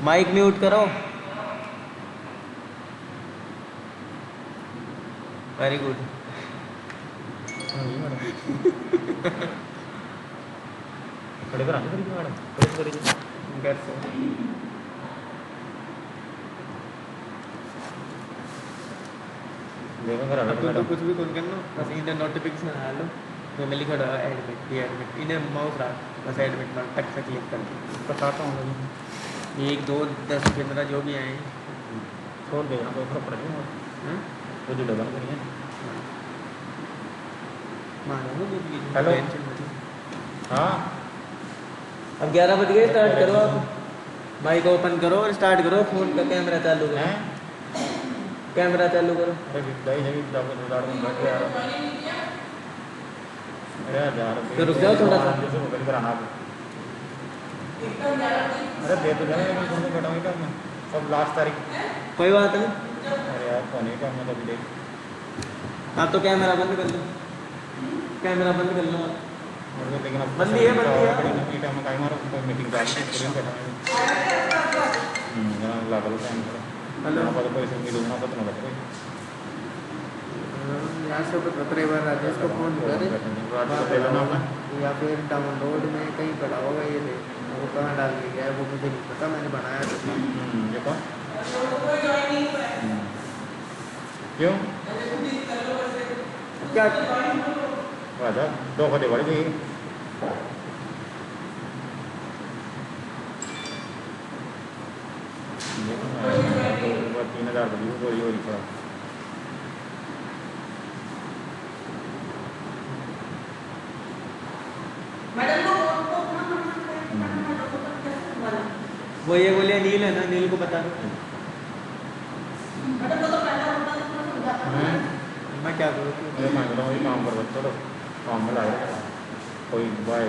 Mic mute करो। Very good. खड़े करा दो मैडम, खड़े तो कुछ भी कौन करना बस इन्हें नोटिफिकेशन आ लो तो मैं लिखा रहा एडमिट ये एडमिट इन्हें माउस रहा बस एडमिट में टक से क्लिक कर दो। बताता हूँ 1 2 10 15 जो भी आए छोड़ देना, कोई फर्क पड़ेगा वो जो डबल करिए। हेलो हाँ, अब 11 बज गए, स्टार्ट करो आप। माइक ओपन करो और स्टार्ट करो। फोन का कैमरा चालू करो, कैमरा चालू करो। अरे भाई जब बैठ गया यार, तो रुक जाओ थोड़ा सा। जैसे मोबाइल कराना आप। अरे दे तो जाना, लेकिन तुमने बैठा हुई क्या सब लास्ट तारीख। कोई बात नहीं। अरे यार फोन ही करना तो देख। हाँ तो कैमरा बंद कर लो, कैमरा बंद कर लो। लेकिन अब बंदी है, बंदी है। बड़ी टाइम का मारो कोई मीटिंग चालू है, स्टूडेंट बैठा है जरा लागल टाइम पर। हेलो पता कोई से मीटिंग ना पता ना कोई यहाँ से तो बार राजेश को फोन करे या फिर डाउनलोड में कहीं पड़ा होगा ये ले, वो कहाँ डाल के गया है वो मुझे नहीं पता, मैंने बनाया था। ये कौन क्यों क्या राजा दो को दे बड़ी गई तो 3000 बड़ी हो रही थोड़ा। वो ये बोलिए नील है ना, नील को बता दो। मैं क्या करूँ? मैं मांग रहा हूँ ये काम कर चलो काम में लाए कोई बाय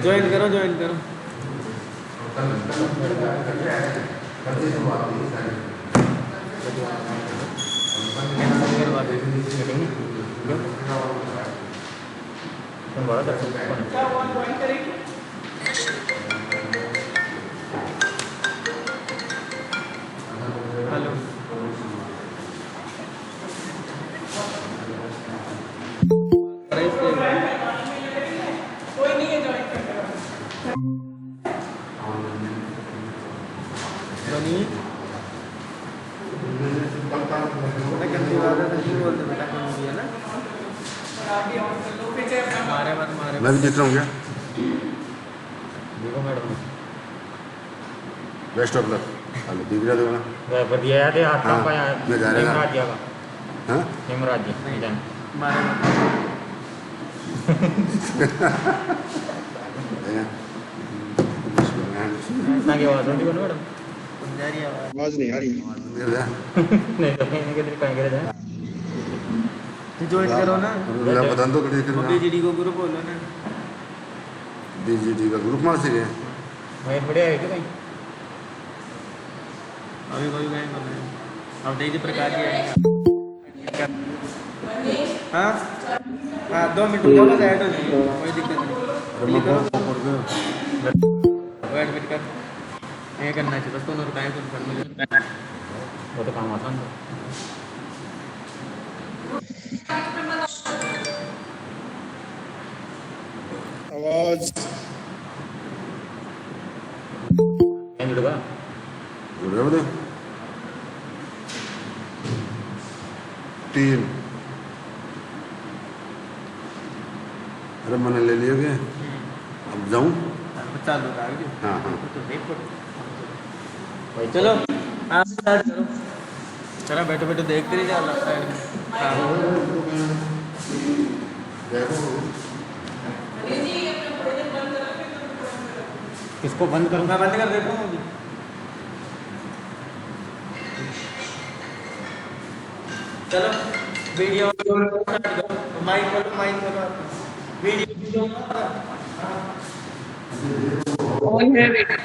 ज्वाइन करो, ज्वाइन करो। हेलो कोई नहीं है ज्वाइन बनी गंदी बात है तो नहीं बोलते बेटा, कौन भी है ना मारे मत मारे। मैं भी देख रहा हूँ क्या देखो madam best of luck. Hello दिख रहा देखो बढ़िया है हाथ हाँ, का पाया मैं जा रहा हेमराज का हाँ हेमराज जी मारे ना की आवाज होती है मैडम पंजाबी आवाज आवाज नहीं आ रही नहीं तो कहीं किधर कहीं गए थे ज्वाइन करो ना। बता दो वो बीजीडी को ग्रुप बोलो ना। बीजीडी का ग्रुप मार से गए मैं बढ़िया है कि भाई अभी कोई गए बोल रहे अब तेजी प्रकार की आएगा। हाँ हाँ 2 मिनट रुको बस ऐड हो जाएगी, कोई दिक्कत नहीं। क्लिक करो वो एडमिट कर ये करना चाहिए बस, तो रुकाएं कुछ कर मुझे वो तो काम आसान था। आवाज जुड़ेगा जुड़ रहे बता 3 अरे मैंने ले लिया क्या अब जाऊं चालू था हाँ हाँ तो देखो चलो आप स्टार्ट करो। चलो बैठो बैठो देखते रहिए जा किसको बंद करूँ मैं बंद कर देता हूँ अभी। चलो वीडियो माइक खोलो वीडियो ऑन है बेटा।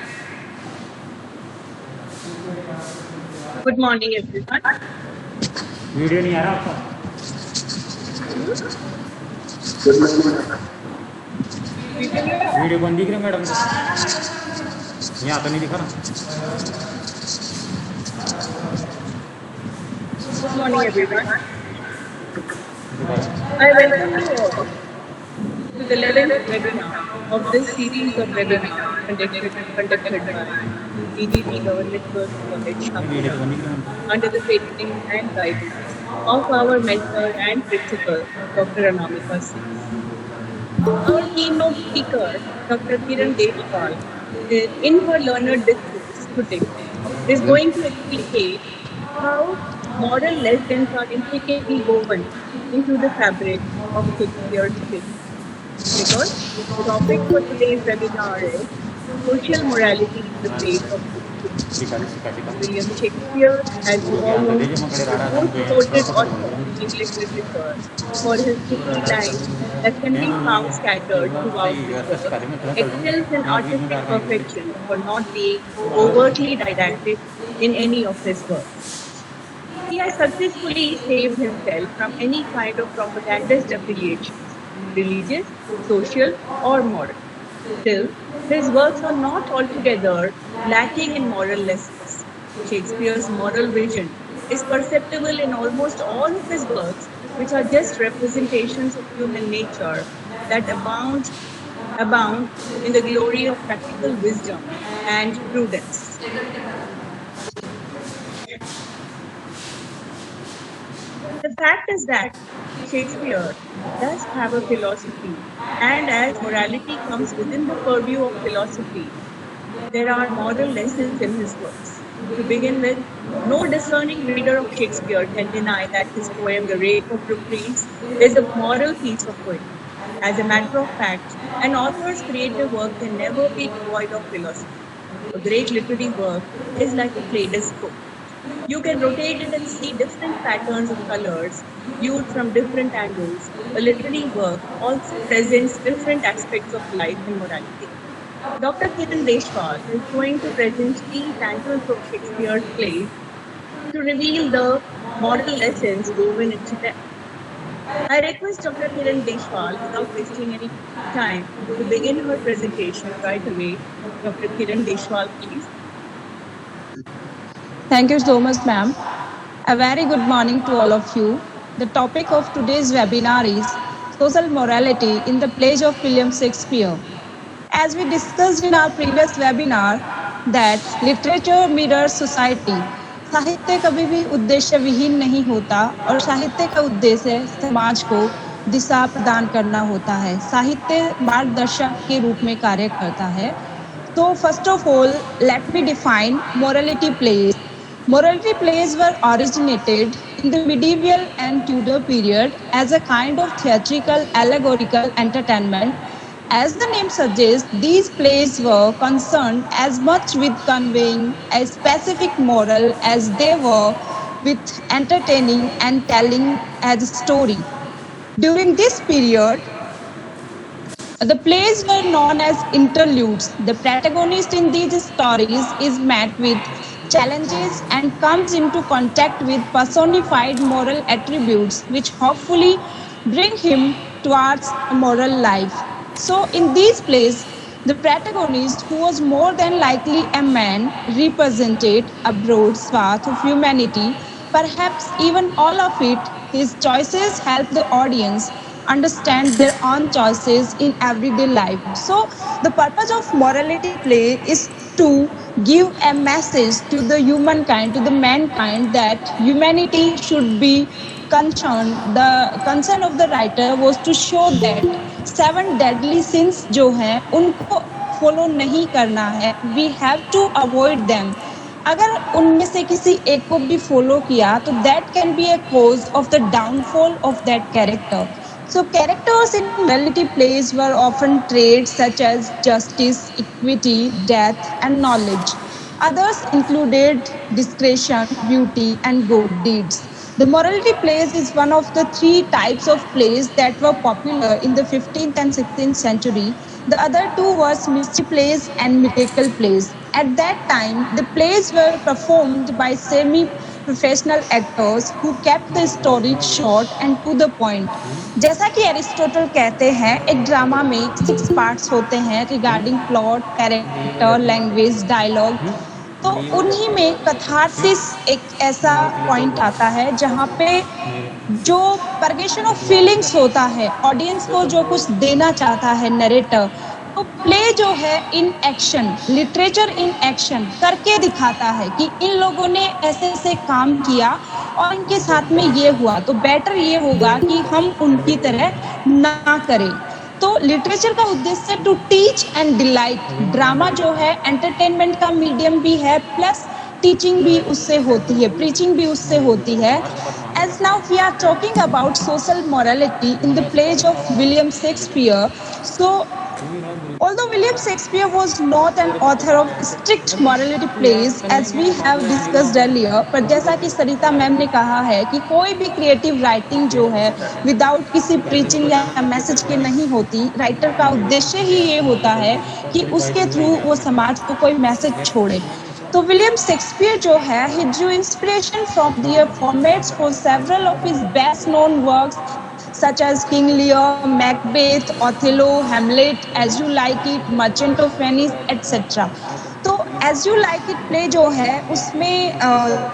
Good morning, everyone. वीडियो नहीं आ रहा आपका? वीडियो कौन दिख रहा है मैडम को? यहाँ तो नहीं दिखा ना। Good morning, everyone. दिखा रहा I welcome you all to the 11th webinar of this series of webinars conducted by EDT Government Girls College, है। वीडियो कौन दिख रहा है? under the patronage and guidance of our mentor and principal, Dr. Anamika Singh. Our keynote speaker, Dr. Kiran Deshpal, in her learned discourse today, is going to explicate how moral lessons are intricately woven into the fabric of Shakespeare's play. Because the topic for today's webinar is social morality in the face of Shakespeare. William Shakespeare, as you all know, is the most quoted author in English literature for his witty lines that can be found scattered throughout the work, excels in artistic perfection for not being overtly didactic in any of his works. He has successfully saved himself from any kind of propagandist affiliations, religious, social, or moral. Still, his works are not altogether lacking in moral lessons. Shakespeare's moral vision is perceptible in almost all of his works, which are just representations of human nature that abound in the glory of practical wisdom and prudence. The fact is that Shakespeare does have a philosophy, and as morality comes within the purview of philosophy, there are moral lessons in his works. To begin with, no discerning reader of Shakespeare can deny that his poem The Rape of Lucrece is a moral piece of poetry. As a matter of fact, an author's creative work can never be devoid of philosophy. A great literary work is like a kaleidoscope. You can rotate it and see different patterns of colors viewed from different angles. A literary work also presents different aspects of life and morality. Dr. Kiran Deshpal is going to present each angles of Shakespeare's plays to reveal the moral lessons woven into them. I request Dr. Kiran Deshpal, without wasting any time, to begin her presentation right away. Dr. Kiran Deshpal, please. Thank you so much, ma'am. A very good morning to all of you. The topic of today's webinar is social morality in the plays of William Shakespeare. As we discussed in our previous webinar, that literature mirrors society. साहित्य कभी भी उद्देश्य विहीन नहीं होता और साहित्य का उद्देश्य समाज को दिशा प्रदान करना होता है। साहित्य मार्गदर्शक के रूप में कार्य करता है। So first of all, let me define morality plays. Morality plays were originated in the medieval and Tudor period as a kind of theatrical allegorical entertainment. As the name suggests, these plays were concerned as much with conveying a specific moral as they were with entertaining and telling as a story. During this period, the plays were known as interludes. The protagonist in these stories is met with challenges and comes into contact with personified moral attributes which hopefully bring him towards a moral life. So in these plays, the protagonist, who was more than likely a man, represented a broad swath of humanity, perhaps even all of it. His choices help the audience understand their own choices in everyday life. So the purpose of morality play is to give a message to the humankind, to the mankind, that humanity should be concerned. The concern of the writer was to show that 7 deadly sins जो हैं उनको follow नहीं करना है. We have to avoid them. अगर उनमें से किसी एक को भी फॉलो किया तो that can be a cause of the downfall of that character. So characters in morality plays were often traits such as justice, equity, death, and knowledge. Others included discretion, beauty, and good deeds. The morality plays is one of the 3 types of plays that were popular in the 15th and 16th century. The other 2 were mystery plays and miracle plays. At that time, the plays were performed by semi-professional actors who kept the story short and to the point. जैसा कि Aristotle कहते हैं, एक drama में 6 parts होते हैं regarding plot, character, language, dialogue. तो उन्हीं में कैथार्सिस एक ऐसा पॉइंट आता है जहाँ पे जो परगेशन ऑफ फीलिंग्स होता है, ऑडियंस को जो कुछ देना चाहता है नरेटर, तो प्ले जो है in action, literature in action करके दिखाता है कि इन लोगों ने ऐसे ऐसे काम किया और इनके साथ में ये हुआ, तो बेटर ये होगा कि हम उनकी तरह ना करें। तो लिटरेचर का उद्देश्य to teach and delight. Drama जो है एंटरटेनमेंट का मीडियम भी है, प्लस टीचिंग भी उससे होती है, प्रीचिंग भी उससे होती है। As now we are talking about social morality in the plays of William Shakespeare. So, although William Shakespeare was not an author of strict morality plays, as we have discussed earlier, पर जैसा कि सरिता ma'am ने कहा है कि कोई भी creative writing जो है विदाउट किसी प्रीचिंग या मैसेज के नहीं होती। राइटर का उद्देश्य ही ये होता है कि उसके थ्रू वो समाज को कोई मैसेज छोड़े। तो विलियम शेक्सपियर जो है, he drew inspiration from their formats for several of his best known works such as King Lear, Macbeth, Othello, Hamlet, As You Like It, Merchant of Venice, etc. तो As You Like It play जो है उसमें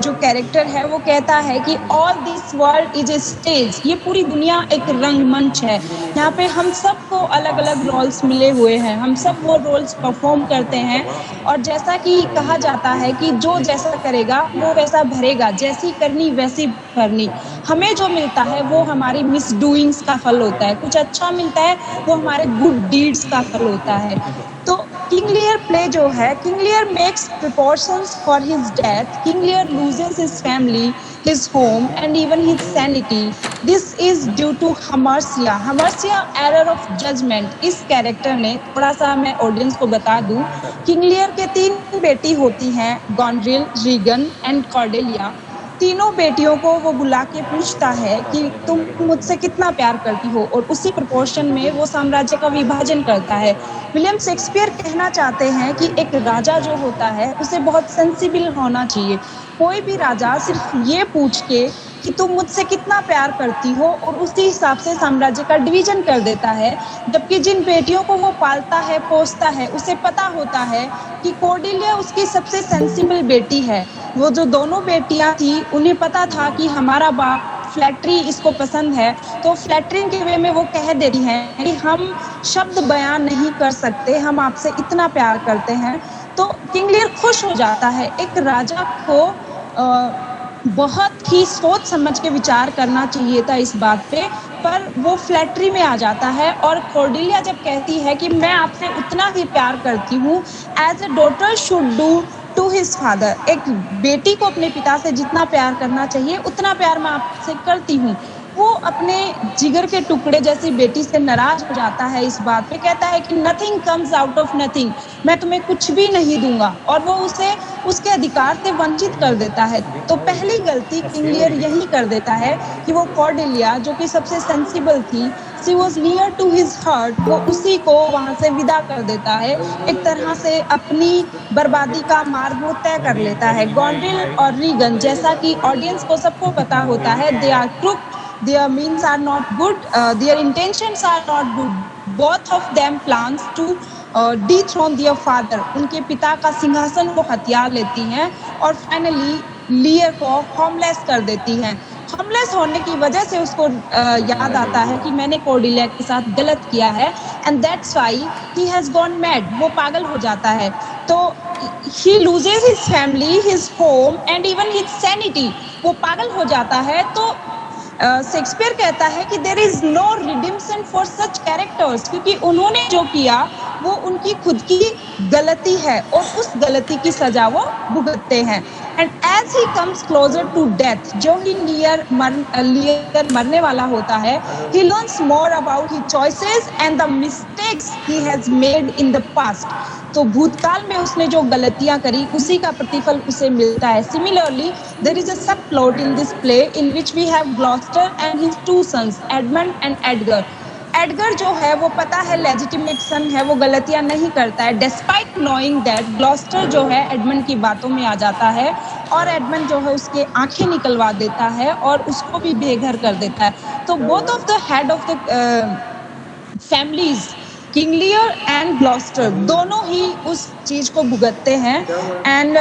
जो character है वो कहता है कि all this world is a stage, ये पूरी दुनिया एक रंगमंच है। यहाँ पे हम सबको अलग अलग रोल्स मिले हुए हैं, हम सब वो रोल्स परफॉर्म करते हैं और जैसा कि कहा जाता है कि जो जैसा करेगा वो वैसा भरेगा, जैसी करनी वैसी भरनी। हमें जो मिलता है वो हमारी मिसडूइंग्स का फल होता है, कुछ अच्छा मिलता है वो हमारे गुड डीड्स का फल होता है। तो किंग लियर प्ले जो है, King Lear makes preparations for his death, King Lear loses his family, his home and even his sanity. This is due to Hamartia. Hamartia error of judgment. इस character ने, थोड़ा सा मैं audience को बता दूं, किंग लियर के 3 बेटी होती हैं, गॉन्ड्रिल, रीगन एंड कॉर्डेलिया। तीनों बेटियों को वो बुला के पूछता है कि तुम मुझसे कितना प्यार करती हो, और उसी प्रोपोर्शन में वो साम्राज्य का विभाजन करता है। विलियम शेक्सपियर कहना चाहते हैं कि एक राजा जो होता है उसे बहुत सेंसिबल होना चाहिए। कोई भी राजा सिर्फ ये पूछ के कि तुम मुझसे कितना प्यार करती हो और उसी हिसाब से साम्राज्य का डिवीजन कर देता है, जबकि जिन बेटियों को वो पालता है, पोसता है, उसे पता होता है कि कॉर्डेलिया उसकी सबसे सेंसिबल बेटी है। वो जो दोनों बेटियां थी उन्हें पता था कि हमारा बाप फ्लैटरी इसको पसंद है, तो फ्लैटरिंग के वे में वो कह देती हैं कि हम शब्द बयान नहीं कर सकते, हम आपसे इतना प्यार करते हैं। तो किंग लियर खुश हो जाता है। एक राजा को बहुत ही सोच समझ के विचार करना चाहिए था इस बात पे, पर वो फ्लैटरी में आ जाता है। और कॉर्डेलिया जब कहती है कि मैं आपसे उतना ही प्यार करती हूँ as a daughter should do to his father, एक बेटी को अपने पिता से जितना प्यार करना चाहिए उतना प्यार मैं आपसे करती हूँ, वो अपने जिगर के टुकड़े जैसी बेटी से नाराज हो जाता है। इस बात पे कहता है कि nothing comes out of nothing, मैं तुम्हें कुछ भी नहीं दूंगा, और वो उसे उसके अधिकार से वंचित कर देता है। तो पहली गलती किंग लियर यही कर देता है कि वो कॉर्डेलिया जो कि सबसे सेंसिबल थी, she was near to his heart, वो उसी को वहां से विदा कर देता है। एक तरह से अपनी बर्बादी का मार्ग वो तय कर लेता है। गॉन्ड्रिल और रीगन, जैसा कि ऑडियंस को सबको पता होता है, they are crook, their means are not good, their intentions are not good. Both of them plans to dethrone their father. उनके पिता का सिंहासन वो हथिया लेती हैं और फाइनली लियर को होमलेस कर देती हैं। होमलेस होने की वजह से उसको याद आता है कि मैंने कॉर्डेलिया के साथ गलत किया है, and that's why he has gone mad, वो पागल हो जाता है। तो he loses his family, his home and even his sanity, वो पागल हो जाता है। तो शेक्सपियर कहता है कि there is no redemption for such characters, क्योंकि उन्होंने जो किया वो उनकी खुद की गलती है और उस गलती की सजा वो भुगतते हैं। And as he comes closer to death, जो ही लियर मरने वाला होता है, he learns more about his choices and the mistakes he has made in the past. तो भूतकाल में उसने जो गलतियां करी उसी का प्रतिफल उसे मिलता है। Similarly there is a sub plot in this play in which we have Gloucester and his 2 sons, Edmund and Edgar. Edgar जो है वो पता है लेजिटिमेट सन है, वो गलतियां नहीं करता है। डिस्पाइट नोइंग दैट ग्लॉस्टर जो है एडमंड की बातों में आ जाता है और एडमंड जो है उसके आंखें निकलवा देता है और उसको भी बेघर कर देता है। तो both of the head of the families King Lear and Gloster दोनों ही उस चीज को भुगतते हैं एंड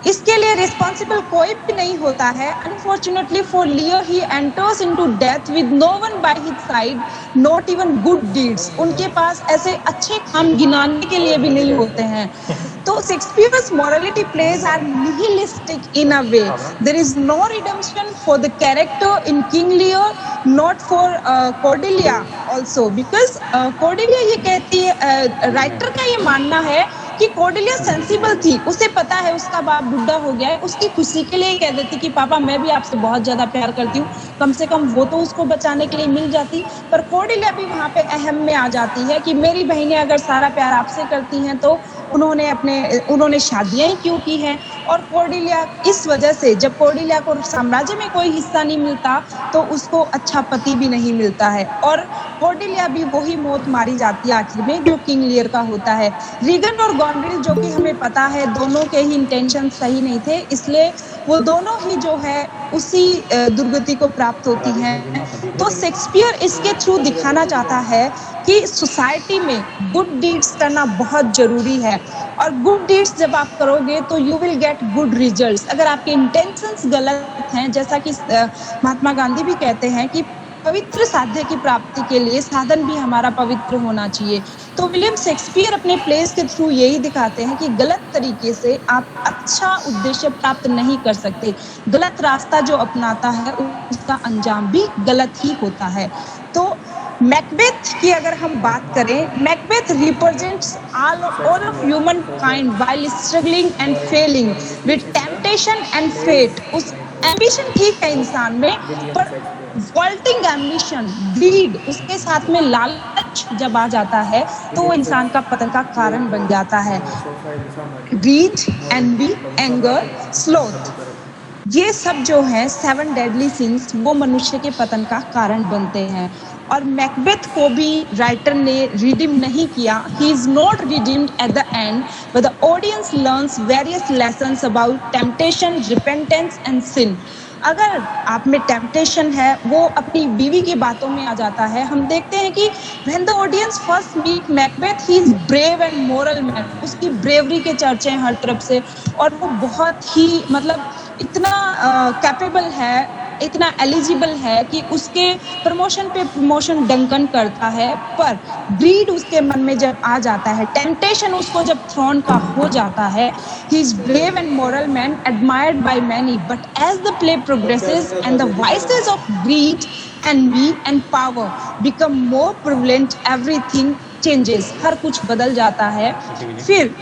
इसके लिए रिस्पॉन्सिबल कोई भी नहीं होता है। Unfortunately for Lear he enters into death with no one by his side, not even good deeds. उनके पास ऐसे अच्छे काम गिनाने के लिए भी नहीं होते हैं। तो Shakespeare's morality plays are nihilistic in a way. There is no redemption for the character in King Lear, not for Cordelia also, because Cordelia ये कहती है, राइटर का ये मानना है कि कॉर्डेलिया सेंसिबल थी, उसे पता है उसका बाप बुढ़ा हो गया है, उसकी खुशी के लिए कह देती कि पापा मैं भी आपसे बहुत ज्यादा प्यार करती हूँ, कम से कम वो तो उसको बचाने के लिए मिल जाती। पर कॉर्डेलिया भी वहाँ पे अहम में आ जाती है कि मेरी बहनें अगर सारा प्यार आपसे करती हैं तो उन्होंने शादियां ही क्यों की हैं। और कॉर्डेलिया इस वजह से, जब कॉर्डेलिया को साम्राज्य में कोई हिस्सा नहीं मिलता तो उसको अच्छा पति भी नहीं मिलता है और कॉर्डेलिया भी वही मौत मारी जाती है आखिर में जो किंग लियर का होता है। रीगन और गॉनविल जो कि हमें पता है दोनों के ही इंटेंशन सही नहीं थे, इसलिए वो दोनों ही जो है उसी दुर्गति को प्राप्त होती हैं। तो शेक्सपियर इसके थ्रू दिखाना चाहता है कि सोसाइटी में गुड डीड्स करना बहुत जरूरी है और गुड डीड्स जब आप करोगे तो you will get good results. अगर आपके इंटेंशंस गलत हैं, जैसा कि महात्मा गांधी भी कहते हैं कि पवित्र साध्य की प्राप्ति के लिए साधन भी हमारा पवित्र होना चाहिए, तो विलियम शेक्सपियर अपने प्लेस के थ्रू यही दिखाते हैं कि गलत तरीके से आप अच्छा उद्देश्य प्राप्त नहीं कर सकते। गलत रास्ता जो अपनाता है उसका अंजाम भी गलत ही होता है। तो मैकबेथ की अगर हम बात करें, Macbeth represents all of human kind while struggling and failing with temptation and fate. उस एम्बिशन ठीक है इंसान में, पर वॉल्टिंग एम्बिशन, ग्रीड, उसके साथ में लालच जब आ जाता है तो वो इंसान का पतन का कारण बन जाता है। ग्रीड, एनवी, एंगर, स्लोथ, ये सब जो है 7 डेडली सिंस वो मनुष्य के पतन का कारण बनते हैं। और मैकबेथ को भी राइटर ने रिडीम नहीं किया। He is not redeemed at the end, but the audience learns various lessons about temptation, repentance and sin. अगर आप में टेम्पटेशन है, वो अपनी बीवी की बातों में आ जाता है। हम देखते हैं कि when the audience first meet Macbeth, he is brave and moral man. उसकी ब्रेवरी के चर्चे हैं हर तरफ से और वो बहुत ही इतना कैपेबल है, इतना एलिजिबल है कि उसके प्रमोशन पे प्रमोशन डंकन करता है। पर ग्रीड उसके मन में जब आ जाता है, टेम्पटेशन उसको जब थ्रोन का हो जाता है, he is brave and moral man admired by many, but as the play progresses and the vices of greed, envy and power become more prevalent, everything changes, हर कुछ बदल जाता है। फिर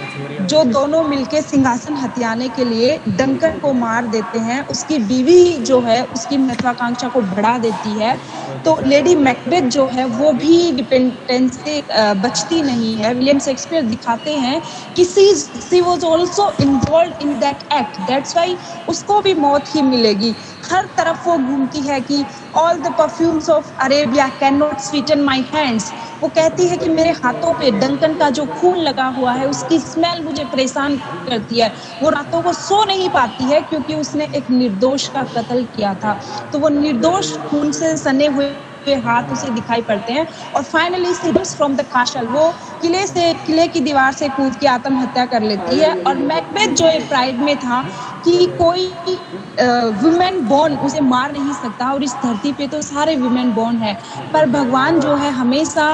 जो दोनों मिलके सिंहासन हथियाने के लिए डंकन को मार देते हैं, उसकी बीवी जो है उसकी महत्वाकांक्षा को बढ़ा देती है। तो लेडी मैकबेथ जो है वो भी डिपेंडेंस से बचती नहीं है। विलियम शेक्सपियर दिखाते हैं कि she was also involved in that act, that's why उसको भी मौत ही मिलेगी। हर तरफ वो घूमती है कि all the perfumes of Arabia can not Sutton my hands. वो कहती है कि मेरे हाथों पे डंकन का जो खून लगा हुआ है उसकी स्मेल मुझे परेशान करती है। वो रातों को सो नहीं पाती है क्योंकि उसने एक निर्दोष का कत्ल किया था। तो वो निर्दोष खून से सने हुए हाथ उसे दिखाई पड़ते हैं और finally she jumps from the कास्टल, वो किले की दीवार से कूद के आत्महत्या कर लेती है। और मैकबेथ जो एक प्राइड में था कि कोई वुमेन बॉर्न उसे मार नहीं सकता और इस धरती पे तो सारे वुमेन बॉर्न है, पर भगवान जो है हमेशा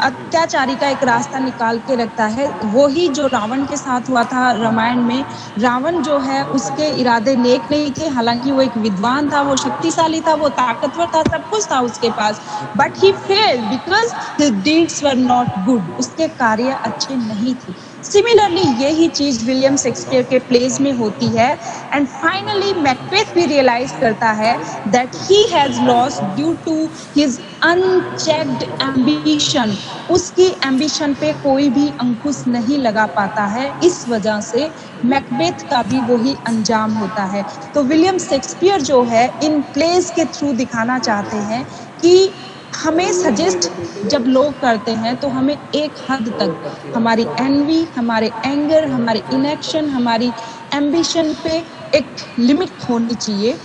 अत्याचारी का एक रास्ता निकाल के रखता है। वही जो रावण के साथ हुआ था रामायण में, रावण जो है उसके इरादे नेक नहीं थे, हालांकि वो एक विद्वान था, वो शक्तिशाली था, वो ताकतवर था, सब कुछ था उसके पास, but he failed because his deeds were not good, उसके कार्य अच्छे नहीं थे। सिमिलरली यही चीज विलियम शेक्सपियर के प्लेज में होती है एंड फाइनली मैकबेथ भी रियलाइज करता है that he has lost due to his unchecked ambition. उसकी एम्बिशन पे कोई भी अंकुश नहीं लगा पाता है, इस वजह से मैकबेथ का भी वही अंजाम होता है। तो विलियम शेक्सपियर जो है इन प्लेस के थ्रू दिखाना चाहते हैं कि हमें सजेस्ट जब लोग करते हैं तो हमें एक हद तक हमारी एनवी, हमारे एंगर, हमारे इनएक्शन, हमारी एम्बिशन पे एक लिमिट होनी चाहिए।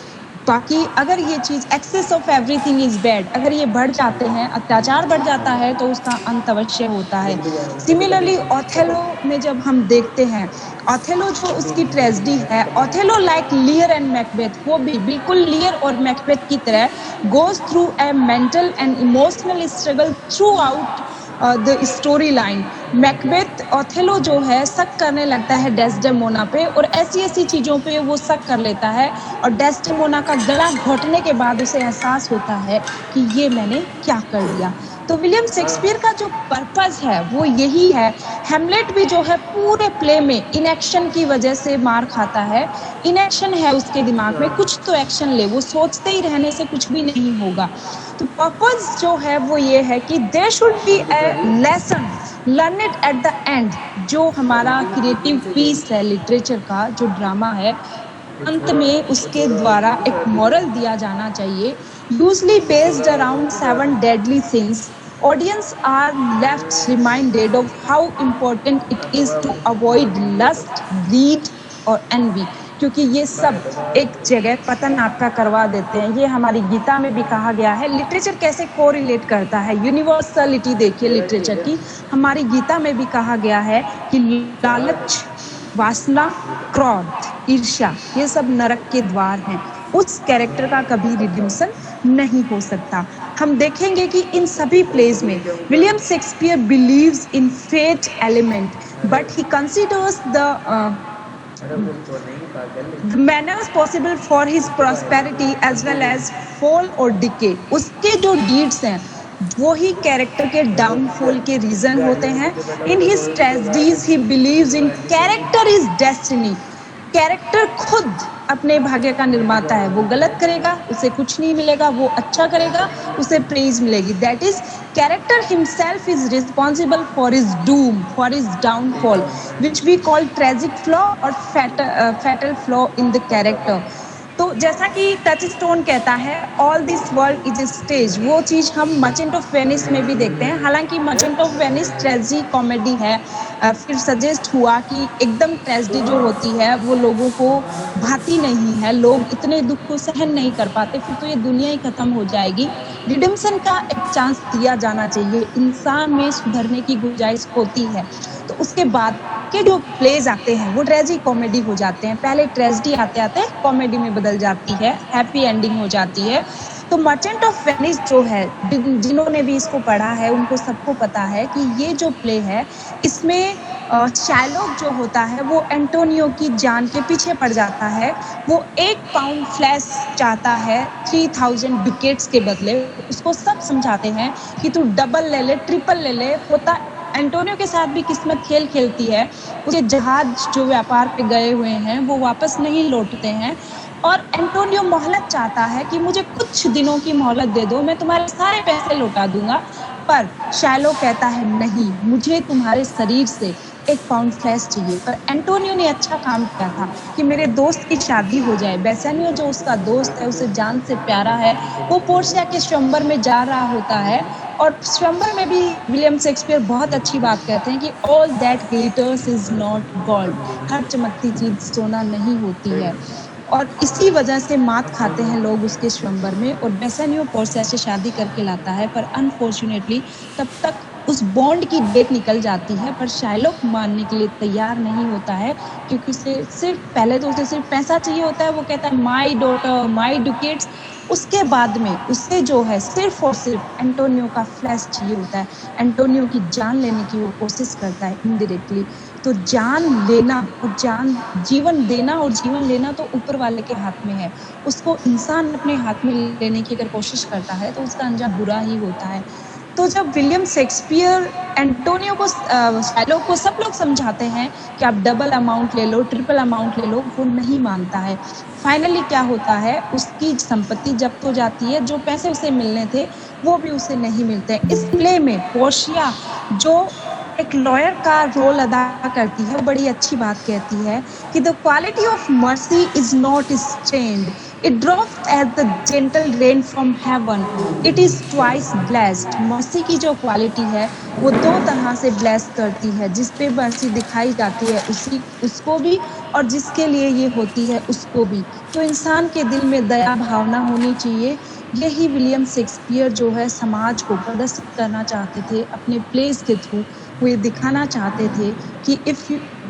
बाकी अगर ये चीज़ excess of everything is bad, अगर ये बढ़ जाते हैं, अत्याचार बढ़ जाता है तो उसका अंत अवश्य होता है। सिमिलरली ओथेलो में जब हम देखते हैं, ओथेलो जो उसकी ट्रेजेडी है, ओथेलो लाइक लियर एंड मैकबेथ, वो भी बिल्कुल लियर और मैकबेथ की तरह goes through a mental and emotional struggle through out the story line. Macbeth Othello जो है शक करने लगता है डेस्डेमोना पे और ऐसी ऐसी चीज़ों पे वो शक कर लेता है और डेस्डेमोना का गला घोटने के बाद उसे एहसास होता है कि ये मैंने क्या कर दिया। तो विलियम शेक्सपियर का जो पर्पस है वो यही है। हैमलेट भी जो है पूरे प्ले में इनएक्शन की वजह से मार खाता है। इनएक्शन है उसके दिमाग में, कुछ तो एक्शन ले, वो सोचते ही रहने से कुछ भी नहीं होगा। तो पर्पस जो है वो ये है कि there should be a lesson learn it at the end. जो हमारा क्रिएटिव पीस है लिटरेचर का, जो ड्रामा है, अंत में उसके द्वारा एक मॉरल दिया जाना चाहिए। Usually based around 7 deadly sins, audience are left reminded of how important it is to avoid lust, greed और envy, क्योंकि ये सब एक जगह पतन आपका करवा देते हैं। ये हमारी गीता में भी कहा गया है। लिटरेचर कैसे कोरिलेट करता है, यूनिवर्सलिटी देखिए लिटरेचर की। हमारी गीता में भी कहा गया है कि लालच, वासना, क्रोध, ईर्ष्या, ये सब नरक के द्वार हैं। उस कैरेक्टर का कभी रिडिम्पशन नहीं हो सकता। हम देखेंगे कि इन सभी प्लेज में William Shakespeare believes in fate element, but he considers the manners possible for his prosperity as well as fall or decay। उसके जो डीड्स हैं वो ही कैरेक्टर के डाउनफॉल के रीजन होते हैं। In his tragedies he believes in character is destiny. Character खुद अपने भाग्य का निर्माता है। वो गलत करेगा उसे कुछ नहीं मिलेगा, वो अच्छा करेगा उसे प्रेज मिलेगी। That is character himself is responsible for his doom, for his downfall, which we call tragic flaw और fatal flaw in the character. तो जैसा कि टचस्टोन कहता है all this world is a stage, वो चीज़ हम मर्चेंट ऑफ वेनिस में भी देखते हैं। हालांकि merchant of Venice tragedy comedy है, फिर सजेस्ट हुआ कि एकदम ट्रेजिडी जो होती है वो लोगों को भाती नहीं है, लोग इतने दुख को सहन नहीं कर पाते, फिर तो ये दुनिया ही खत्म हो जाएगी। रिडेम्पशन का एक चांस दिया जाना चाहिए, इंसान में सुधरने की गुंजाइश होती है। तो उसके बाद के जो प्लेज आते हैं वो ट्रेजिडी कॉमेडी हो जाते हैं। पहले ट्रेजिडी आते आते कॉमेडी में बदल जाती है, हैप्पी एंडिंग हो जाती है। तो मर्चेंट ऑफ वेनिस जो है, जिन्होंने भी इसको पढ़ा है उनको सबको पता है कि ये जो प्ले है इसमें शाइलॉक जो होता है वो एंटोनियो की जान के पीछे पड़ जाता है। वो 1 पाउंड फ्लैश चाहता है 3000 डुकेट्स के बदले। उसको सब समझाते हैं कि तू डबल ले ले, ट्रिपल ले ले। होता एंटोनियो के साथ भी किस्मत खेल खेलती है। उसके जहाज जो व्यापार पे गए हुए हैं वो वापस नहीं लौटते हैं और एंटोनियो मोहलत चाहता है कि मुझे कुछ दिनों की मोहलत दे दो, मैं तुम्हारे सारे पैसे लौटा दूंगा। पर शाइलो कहता है नहीं, मुझे तुम्हारे शरीर से 1 पाउंड फ्लैश चाहिए। पर एंटोनियो ने अच्छा काम किया था कि मेरे दोस्त की शादी हो जाए। बेसानियो जो उसका दोस्त है, उसे जान से प्यारा है, वो पोर्शिया के स्वयंवर में जा रहा होता है। और स्वयंवर में भी विलियम शेक्सपियर बहुत अच्छी बात कहते हैं कि all that glitters is not gold, हर चमकती चीज सोना नहीं होती है। और इसी वजह से मात खाते हैं लोग उसके स्वयंवर में। और बेसानियो पोर्शिया से शादी करके लाता है, पर अनफॉर्चुनेटली तब तक उस बॉन्ड की डेट निकल जाती है। पर शाइलॉक मानने के लिए तैयार नहीं होता है, क्योंकि उसे सिर्फ पहले तो उसे सिर्फ पैसा चाहिए होता है। वो कहता है माई डॉटर, माई डुकेट्स। उसके बाद में उसे जो है सिर्फ और सिर्फ एंटोनियो का फ्लैश चाहिए होता है। एंटोनियो की जान लेने की वो कोशिश करता है इनडायरेक्टली। तो जान लेना और जीवन देना और जीवन लेना तो ऊपर वाले के हाथ में है। उसको इंसान अपने हाथ में लेने की अगर कोशिश करता है तो उसका अंजाम बुरा ही होता है। तो जब विलियम शेक्सपियर एंटोनियो को, शाइलॉक को सब लोग समझाते हैं कि आप डबल अमाउंट ले लो, ट्रिपल अमाउंट ले लो, वो नहीं मानता है। फाइनली क्या होता है, उसकी संपत्ति जब्त हो जाती है, जो पैसे उसे मिलने थे वो भी उसे नहीं मिलते। इस प्ले में पोर्शिया जो एक लॉयर का रोल अदा करती है, वो बड़ी अच्छी बात कहती है कि the quality of mercy is not strained It drops as the gentle rain from heaven. It is twice blessed. Mercy की जो क्वालिटी है वो दो तरह से ब्लेस करती है, जिस पे मर्सी दिखाई जाती है उसको भी, और जिसके लिए ये होती है उसको भी। तो इंसान के दिल में दया भावना होनी चाहिए। यही विलियम शेक्सपियर जो है समाज को प्रदर्शित करना चाहते थे अपने प्लेस के थ्रू। वो ये दिखाना चाहते थे कि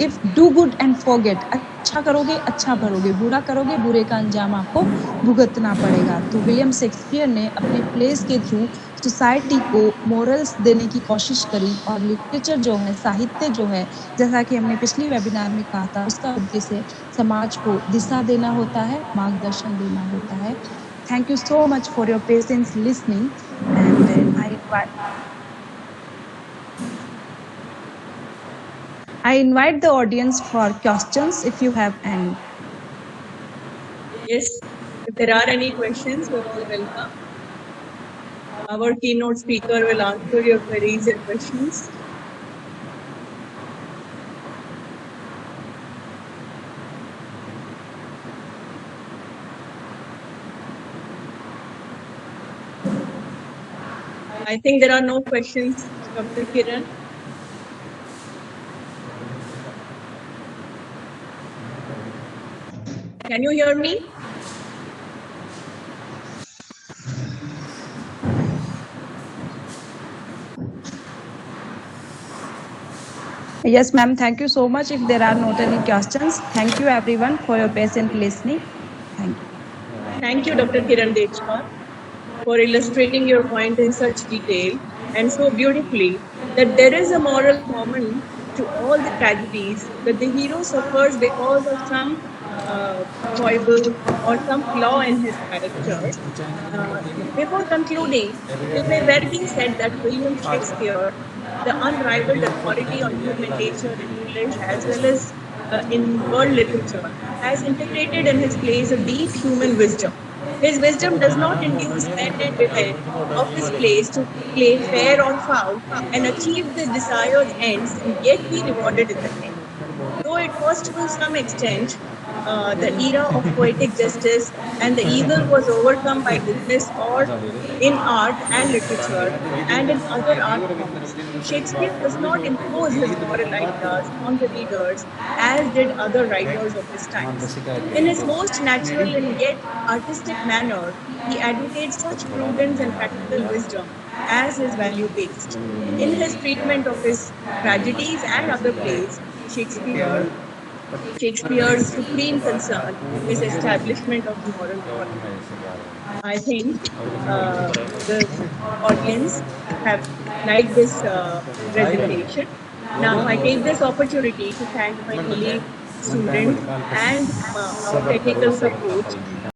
if do good and forget, अच्छा करोगे अच्छा भरोगे, बुरा करोगे बुरे का अंजाम आपको भुगतना पड़ेगा। तो विलियम शेक्सपियर ने अपने प्लेस के थ्रू सोसाइटी को मोरल्स देने की कोशिश करी, और लिटरेचर जो है, साहित्य जो है, जैसा कि हमने पिछली वेबिनार में कहा था, उसका उद्देश्य समाज को दिशा देना होता है, मार्गदर्शन देना होता है। Thank you so much for your patience listening, and I invite the audience for questions if you have any. Yes, if there are any questions, you're all welcome. Our keynote speaker will answer your queries and questions. I think there are no questions, Dr. Kiran. Can you hear me? Yes, ma'am. Thank you so much. If there are not any questions, thank you everyone for your patient listening. Thank you. Thank you, Dr. Kiran Deshpal, for illustrating your point in such detail and so beautifully that there is a moral common to all the tragedies that the hero suffers because of some foible or some flaw in his character. Before concluding, it may well be said that William Shakespeare, the unrivaled authority on human nature in English as well as in world literature, has integrated in his plays a deep human wisdom. His wisdom does not induce men and women of his plays to play fair or foul and achieve the desired ends and yet be rewarded in the end. Though it was to some extent the era of poetic justice and the evil was overcome by goodness or in art and literature and in other art forms, Shakespeare does not impose his moral ideas on the readers as did other writers of his times. In his most natural and yet artistic manner, he advocates such prudence and practical wisdom as is value-based. In his treatment of his tragedies and other plays, Shakespeare's supreme concern is establishment of moral order. I think the audience have liked this presentation. Now I take this opportunity to thank my colleague, student, and our technical support